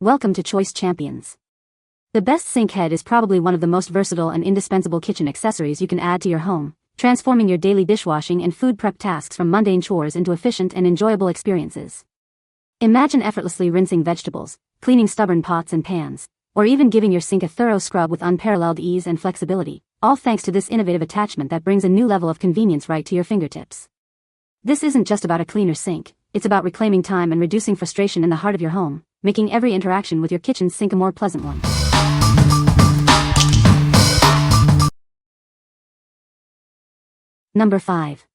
Welcome to Choice Champions. The best sink head is probably one of the most versatile and indispensable kitchen accessories you can add to your home, transforming your daily dishwashing and food prep tasks from mundane chores into efficient and enjoyable experiences. Imagine effortlessly rinsing vegetables, cleaning stubborn pots and pans, or even giving your sink a thorough scrub with unparalleled ease and flexibility, all thanks to this innovative attachment that brings a new level of convenience right to your fingertips. This isn't just about a cleaner sink, it's about reclaiming time and reducing frustration in the heart of your home, making every interaction with your kitchen sink a more pleasant one. Number 5.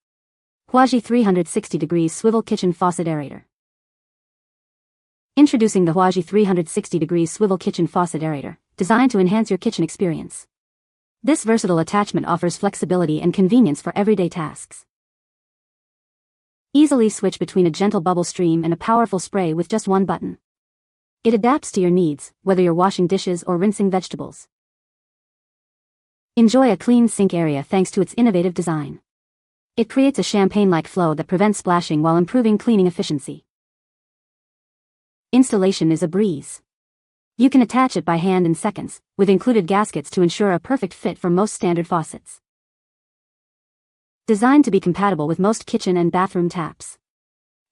Huazhi 360° Swivel Kitchen Faucet Aerator. Introducing the Huazhi 360° Swivel Kitchen Faucet Aerator, designed to enhance your kitchen experience. This versatile attachment offers flexibility and convenience for everyday tasks. Easily switch between a gentle bubble stream and a powerful spray with just one button. It adapts to your needs, whether you're washing dishes or rinsing vegetables. Enjoy a clean sink area thanks to its innovative design. It creates a champagne-like flow that prevents splashing while improving cleaning efficiency. Installation is a breeze. You can attach it by hand in seconds, with included gaskets to ensure a perfect fit for most standard faucets. Designed to be compatible with most kitchen and bathroom taps.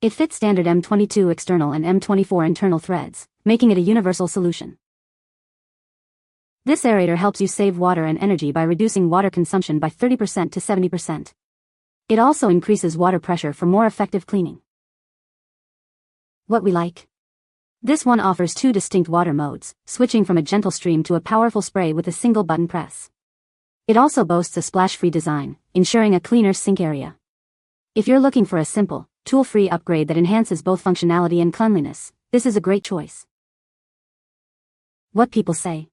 It fits standard M22 external and M24 internal threads, making it a universal solution. This aerator helps you save water and energy by reducing water consumption by 30% to 70%. It also increases water pressure for more effective cleaning. What we like? This one offers two distinct water modes, switching from a gentle stream to a powerful spray with a single button press. It also boasts a splash-free design, ensuring a cleaner sink area. If you're looking for a simple, tool-free upgrade that enhances both functionality and cleanliness, this is a great choice. What people say.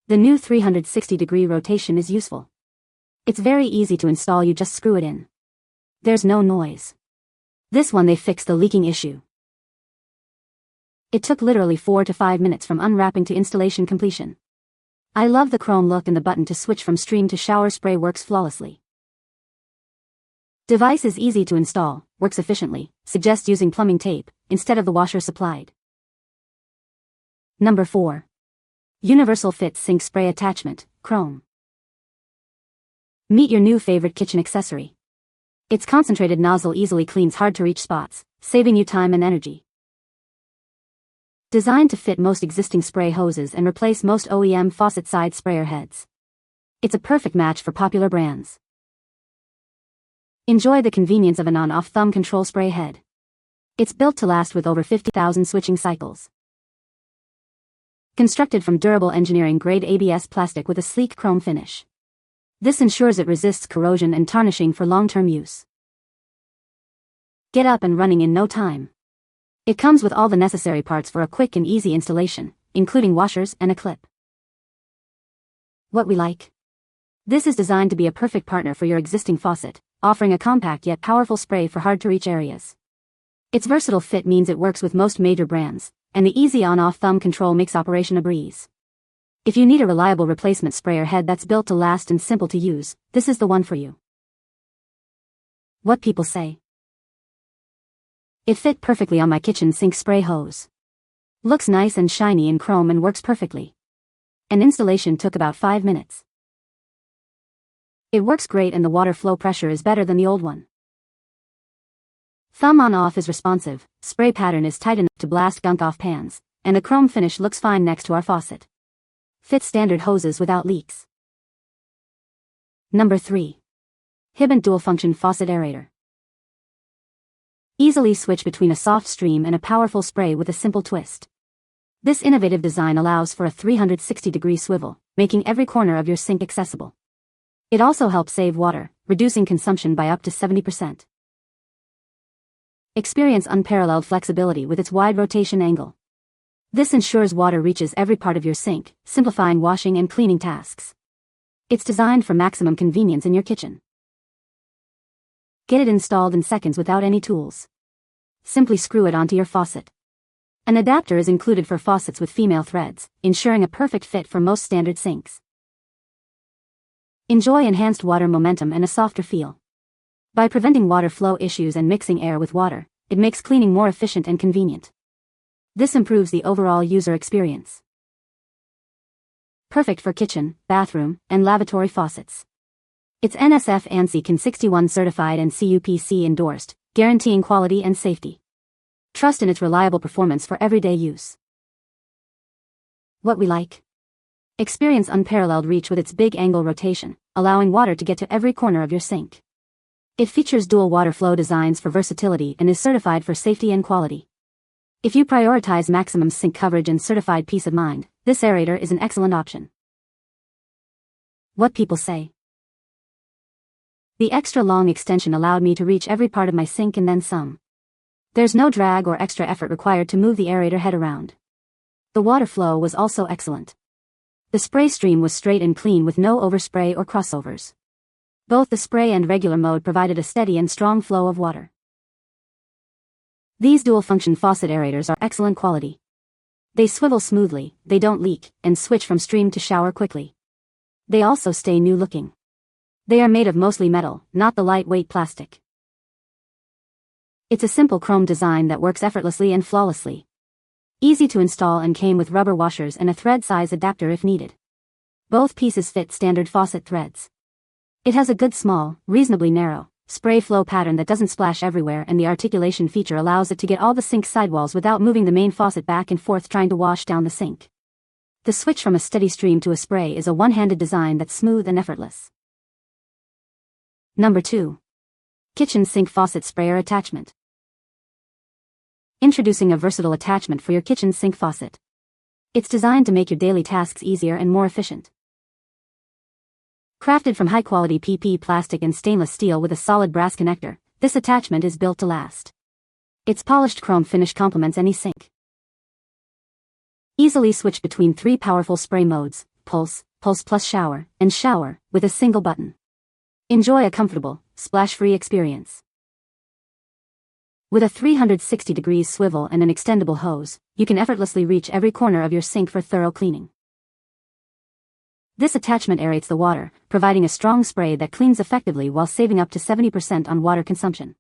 The new 360-degree rotation is useful. It's very easy to install, you just screw it in. There's no noise. This one they fixed the leaking issue. It took literally 4 to 5 minutes from unwrapping to installation completion. I love the chrome look, and the button to switch from stream to shower spray works flawlessly. Device is easy to install, works efficiently, suggests using plumbing tape instead of the washer supplied. Number 4. Universal Fit Sink Spray Attachment, Chrome. Meet your new favorite kitchen accessory. Its concentrated nozzle easily cleans hard-to-reach spots, saving you time and energy. Designed to fit most existing spray hoses and replace most OEM faucet side sprayer heads. It's a perfect match for popular brands. Enjoy the convenience of an on-off thumb control spray head. It's built to last with over 50,000 switching cycles. Constructed from durable engineering-grade ABS plastic with a sleek chrome finish. This ensures it resists corrosion and tarnishing for long-term use. Get up and running in no time. It comes with all the necessary parts for a quick and easy installation, including washers and a clip. What we like? This is designed to be a perfect partner for your existing faucet, offering a compact yet powerful spray for hard-to-reach areas. Its versatile fit means it works with most major brands, and the easy on-off thumb control makes operation a breeze. If you need a reliable replacement sprayer head that's built to last and simple to use, this is the one for you. What people say. It fit perfectly on my kitchen sink spray hose. Looks nice and shiny in chrome and works perfectly. An installation took about 5 minutes. It works great and the water flow pressure is better than the old one. Thumb on off is responsive, spray pattern is tight enough to blast gunk off pans, and the chrome finish looks fine next to our faucet. Fits standard hoses without leaks. Number 3. Hibbent Dual Function Faucet Aerator. Easily switch between a soft stream and a powerful spray with a simple twist. This innovative design allows for a 360-degree swivel, making every corner of your sink accessible. It also helps save water, reducing consumption by up to 70%. Experience unparalleled flexibility with its wide rotation angle. This ensures water reaches every part of your sink, simplifying washing and cleaning tasks. It's designed for maximum convenience in your kitchen. Get it installed in seconds without any tools. Simply screw it onto your faucet. An adapter is included for faucets with female threads, ensuring a perfect fit for most standard sinks. Enjoy enhanced water momentum and a softer feel. By preventing water flow issues and mixing air with water, it makes cleaning more efficient and convenient. This improves the overall user experience. Perfect for kitchen, bathroom, and lavatory faucets. It's NSF ANSI CAN 61 certified and CUPC endorsed, guaranteeing quality and safety. Trust in its reliable performance for everyday use. What we like. Experience unparalleled reach with its big angle rotation, allowing water to get to every corner of your sink. It features dual water flow designs for versatility and is certified for safety and quality. If you prioritize maximum sink coverage and certified peace of mind, this aerator is an excellent option. What people say. The extra long extension allowed me to reach every part of my sink and then some. There's no drag or extra effort required to move the aerator head around. The water flow was also excellent. The spray stream was straight and clean with no overspray or crossovers. Both the spray and regular mode provided a steady and strong flow of water. These dual-function faucet aerators are excellent quality. They swivel smoothly, they don't leak, and switch from stream to shower quickly. They also stay new-looking. They are made of mostly metal, not the lightweight plastic. It's a simple chrome design that works effortlessly and flawlessly. Easy to install and came with rubber washers and a thread size adapter if needed. Both pieces fit standard faucet threads. It has a good small, reasonably narrow, spray flow pattern that doesn't splash everywhere, and the articulation feature allows it to get all the sink sidewalls without moving the main faucet back and forth trying to wash down the sink. The switch from a steady stream to a spray is a one-handed design that's smooth and effortless. Number 2. Kitchen Sink Faucet Sprayer Attachment. Introducing a versatile attachment for your kitchen sink faucet. It's designed to make your daily tasks easier and more efficient. Crafted from high-quality PP plastic and stainless steel with a solid brass connector, this attachment is built to last. Its polished chrome finish complements any sink. Easily switch between 3 powerful spray modes, Pulse, Pulse Plus Shower, and Shower, with a single button. Enjoy a comfortable, splash-free experience. With a 360-degree swivel and an extendable hose, you can effortlessly reach every corner of your sink for thorough cleaning. This attachment aerates the water, providing a strong spray that cleans effectively while saving up to 70% on water consumption.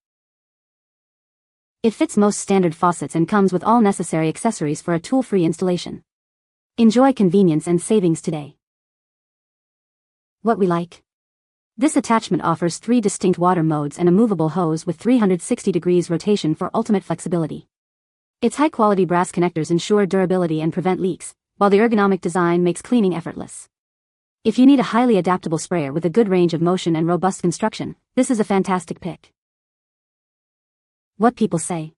It fits most standard faucets and comes with all necessary accessories for a tool-free installation. Enjoy convenience and savings today. What we like. This attachment offers 3 distinct water modes and a movable hose with 360 degrees rotation for ultimate flexibility. Its high-quality brass connectors ensure durability and prevent leaks, while the ergonomic design makes cleaning effortless. If you need a highly adaptable sprayer with a good range of motion and robust construction, this is a fantastic pick. What people say.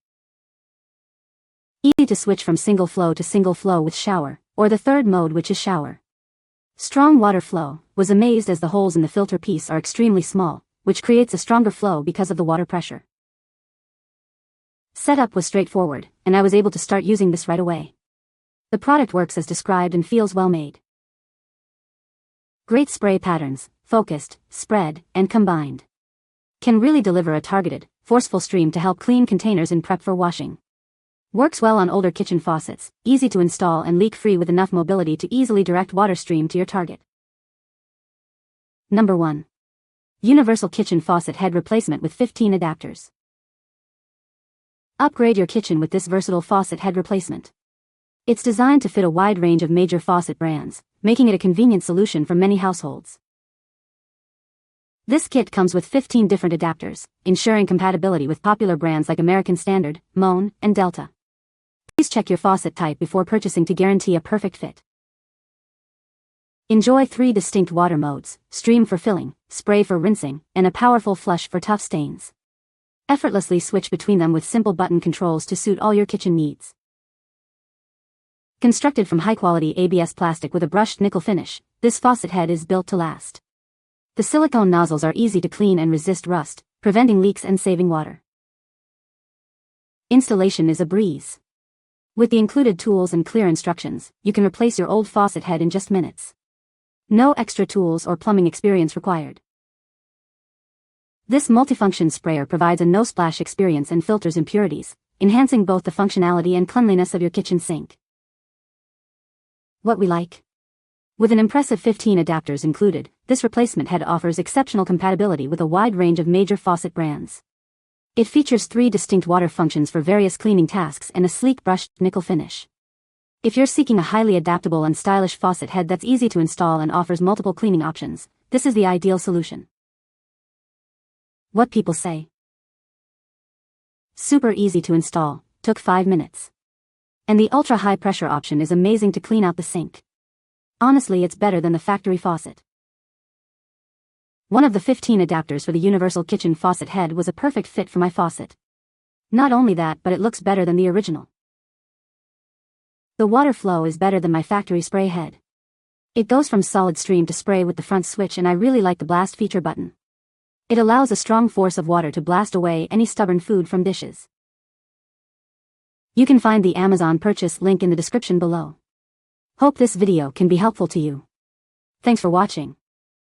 Easy to switch from single flow to single flow with shower, or the third mode, which is shower. Strong water flow. Was amazed as the holes in the filter piece are extremely small, which creates a stronger flow because of the water pressure. Setup was straightforward, and I was able to start using this right away. The product works as described and feels well made. Great spray patterns, focused, spread, and combined. Can really deliver a targeted, forceful stream to help clean containers in prep for washing. Works well on older kitchen faucets, easy to install and leak-free with enough mobility to easily direct water stream to your target. Number 1. Universal Kitchen Faucet Head Replacement with 15 Adapters. Upgrade your kitchen with this versatile faucet head replacement. It's designed to fit a wide range of major faucet brands, making it a convenient solution for many households. This kit comes with 15 different adapters, ensuring compatibility with popular brands like American Standard, Moen, and Delta. Please check your faucet type before purchasing to guarantee a perfect fit. Enjoy 3 distinct water modes, stream for filling, spray for rinsing, and a powerful flush for tough stains. Effortlessly switch between them with simple button controls to suit all your kitchen needs. Constructed from high-quality ABS plastic with a brushed nickel finish, this faucet head is built to last. The silicone nozzles are easy to clean and resist rust, preventing leaks and saving water. Installation is a breeze. With the included tools and clear instructions, you can replace your old faucet head in just minutes. No extra tools or plumbing experience required. This multifunction sprayer provides a no-splash experience and filters impurities, enhancing both the functionality and cleanliness of your kitchen sink. What we like. With an impressive 15 adapters included, this replacement head offers exceptional compatibility with a wide range of major faucet brands. It features 3 distinct water functions for various cleaning tasks and a sleek brushed nickel finish. If you're seeking a highly adaptable and stylish faucet head that's easy to install and offers multiple cleaning options, this is the ideal solution. What people say. Super easy to install, took 5 minutes. And the ultra-high pressure option is amazing to clean out the sink. Honestly, it's better than the factory faucet. One of the 15 adapters for the universal kitchen faucet head was a perfect fit for my faucet. Not only that, but it looks better than the original. The water flow is better than my factory spray head. It goes from solid stream to spray with the front switch, and I really like the blast feature button. It allows a strong force of water to blast away any stubborn food from dishes. You can find the Amazon purchase link in the description below. Hope this video can be helpful to you. Thanks for watching.